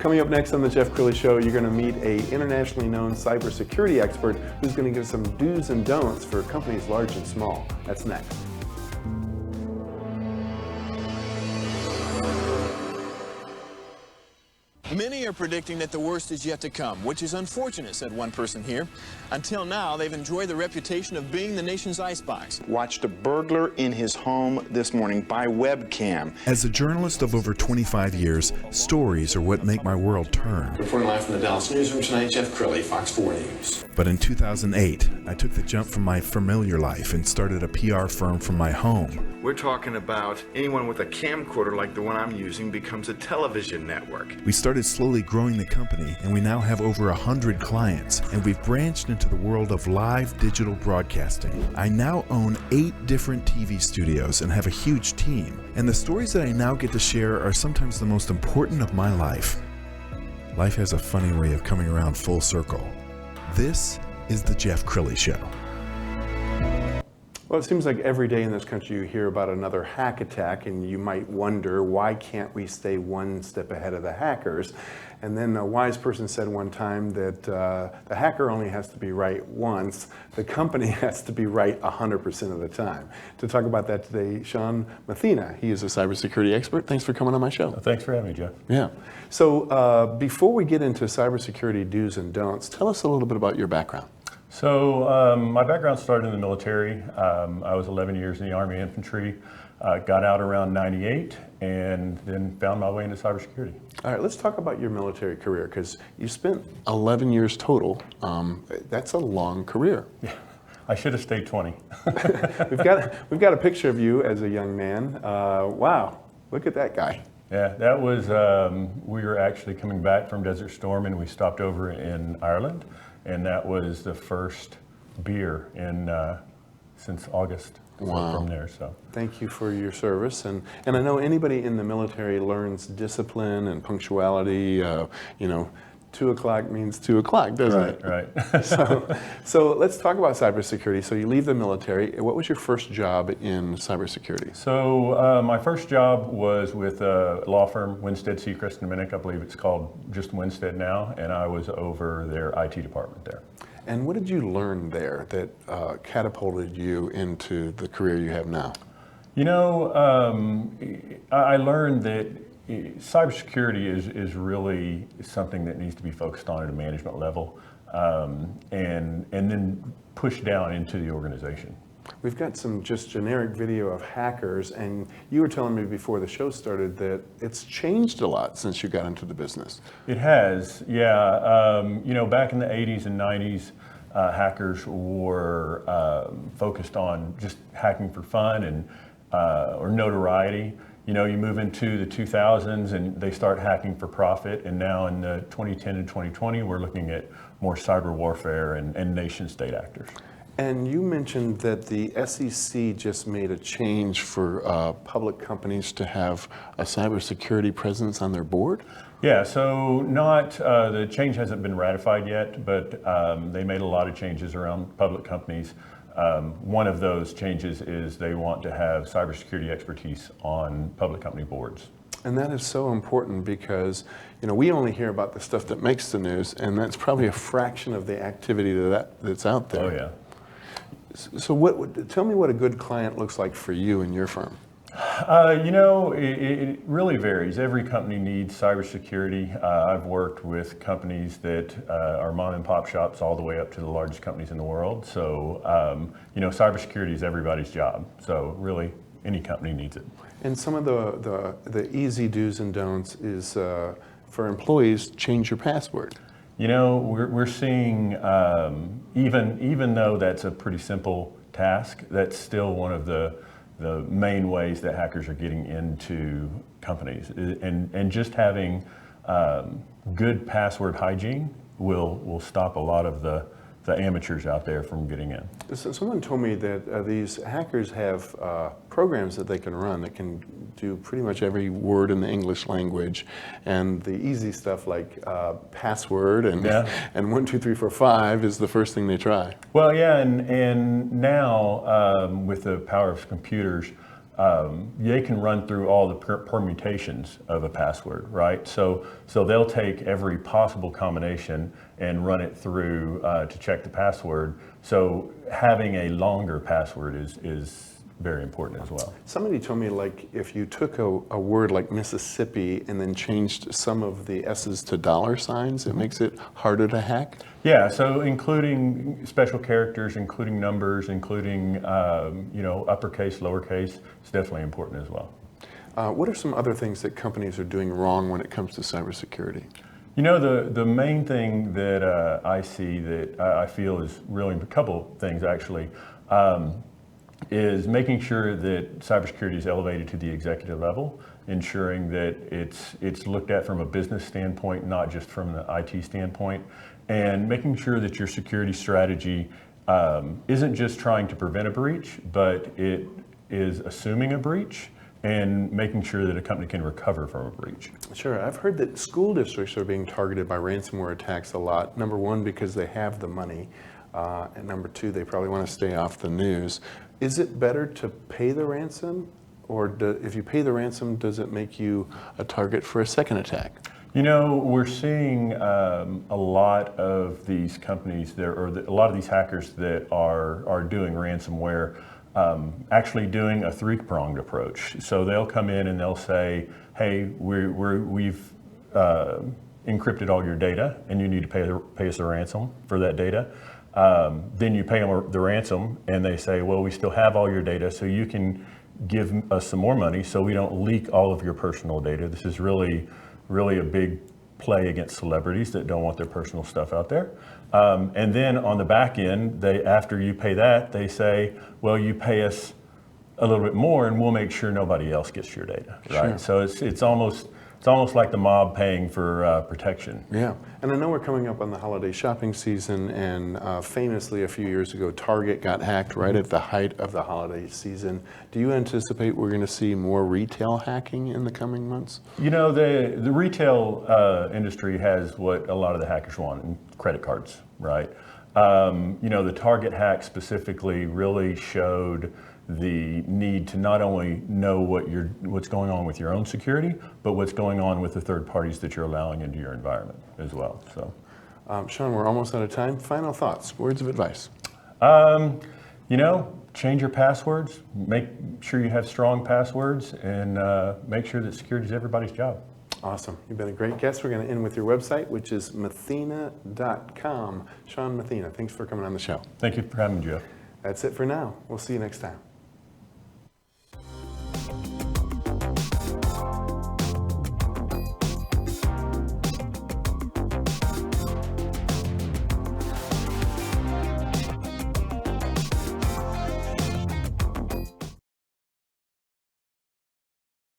Coming up next on the Jeff Crilley Show, you're going to meet an internationally known cybersecurity expert who's going to give some do's and don'ts for companies large and small. That's next. Many are predicting that the worst is yet to come, which is unfortunate, said one person here. Until now, they've enjoyed the reputation of being the nation's icebox. Watched a burglar in his home this morning by webcam. As a journalist of over 25 years, stories are what make my world turn. Reporting live from the Dallas newsroom tonight, Jeff Crilley, Fox 4 News. But in 2008, I took the jump from my familiar life and started a PR firm from my home. We're talking about anyone with a camcorder like the one I'm using becomes a television network. We started slowly growing the company, and we now have over 100 clients, and we've branched into the world of live digital broadcasting. I now own 8 different TV studios and have a huge team, and the stories that I now get to share are sometimes the most important of my life. Life has a funny way of coming around full circle. This is the Jeff Crilley Show. Well, it seems like every day in this country you hear about another hack attack, and you might wonder, why can't we stay one step ahead of the hackers? And then a wise person said one time that the hacker only has to be right once, the company has to be right 100% of the time. To talk about that today, Sean Mathena. He is a cybersecurity expert. Thanks for coming on my show. Thanks for having me, Jeff. Yeah. So before we get into cybersecurity do's and don'ts, tell us a little bit about your background. So my background started in the military. I was 11 years in the Army Infantry, got out around 98, and then found my way into cybersecurity. All right, let's talk about your military career, because you spent 11 years total. That's a long career. Yeah, I should have stayed 20. We've got a picture of you as a young man. Wow, look at that guy. Yeah, that was, we were actually coming back from Desert Storm, and we stopped over in Ireland. And that was the first beer in since August. Wow. From there, so. Thank you for your service, and I know anybody in the military learns discipline and punctuality. 2 o'clock means 2 o'clock, doesn't it? Right. So let's talk about cybersecurity. So you leave the military. What was your first job in cybersecurity? So my first job was with a law firm, Winstead, Sechrest and Minnick. I believe it's called just Winstead now, and I was over their IT department there. And what did you learn there that catapulted you into the career you have now? You know, I learned that cybersecurity is really something that needs to be focused on at a management level, and then pushed down into the organization. We've got some just generic video of hackers, and you were telling me before the show started that it's changed a lot since you got into the business. It has, yeah. Back in the 80s and 90s, hackers were focused on just hacking for fun and or notoriety. You move into the 2000s and they start hacking for profit, and now in the 2010 and 2020, we're looking at more cyber warfare and nation state actors. And you mentioned that the SEC just made a change for public companies to have a cybersecurity presence on their board? Yeah, so the change hasn't been ratified yet, but they made a lot of changes around public companies. One of those changes is they want to have cybersecurity expertise on public company boards. And that is so important because, we only hear about the stuff that makes the news, and that's probably a fraction of the activity that's out there. Oh, yeah. So tell me what a good client looks like for you and your firm. It really varies. Every company needs cybersecurity. I've worked with companies that are mom and pop shops all the way up to the largest companies in the world. So, cybersecurity is everybody's job. So really, any company needs it. And some of the easy do's and don'ts is for employees, change your password. We're seeing, even though that's a pretty simple task, that's still one of the main ways that hackers are getting into companies. And just having good password hygiene will stop a lot of the amateurs out there from getting in. So someone told me that these hackers have programs that they can run that can do pretty much every word in the English language, and the easy stuff like password and 1, 2, 3, 4, 5 is the first thing they try. Well, yeah, and now with the power of computers, they can run through all the permutations of a password, right? So they'll take every possible combination and run it through to check the password. So having a longer password is very important as well. Somebody told me, like, if you took a word like Mississippi and then changed some of the S's to dollar signs, it makes it harder to hack? Yeah, so including special characters, including numbers, including uppercase, lowercase, it's definitely important as well. What are some other things that companies are doing wrong when it comes to cybersecurity? You know, the main thing that I see that I feel is really a couple things actually. Is making sure that cybersecurity is elevated to the executive level, ensuring that it's looked at from a business standpoint, not just from the IT standpoint, and making sure that your security strategy isn't just trying to prevent a breach, but it is assuming a breach and making sure that a company can recover from a breach. Sure, I've heard that school districts are being targeted by ransomware attacks a lot. Number one, because they have the money, and number two, they probably want to stay off the news. Is it better to pay the ransom, or if you pay the ransom, does it make you a target for a second attack? You know, we're seeing a lot of these companies a lot of these hackers that are doing ransomware, actually doing a three-pronged approach. So they'll come in and they'll say, hey, we've encrypted all your data and you need to pay us a ransom for that data. Then you pay them the ransom and they say, well, we still have all your data, so you can give us some more money so we don't leak all of your personal data. This is really a big play against celebrities that don't want their personal stuff out there. And then on the back end, after you pay that, they say, well, you pay us a little bit more and we'll make sure nobody else gets your data, right? Sure. So it's almost like the mob paying for protection. Yeah, and I know we're coming up on the holiday shopping season, and famously a few years ago, Target got hacked right at the height of the holiday season. Do you anticipate we're going to see more retail hacking in the coming months? You know, the retail industry has what a lot of the hackers want, credit cards, right? The Target hack specifically really showed the need to not only know what's going on with your own security, but what's going on with the third parties that you're allowing into your environment as well. So, Sean, we're almost out of time. Final thoughts, words of advice. Change your passwords, make sure you have strong passwords, and make sure that security is everybody's job. Awesome. You've been a great guest. We're going to end with your website, which is Mathena.com. Sean Mathena, thanks for coming on the show. Thank you for having me, Jeff. That's it for now. We'll see you next time.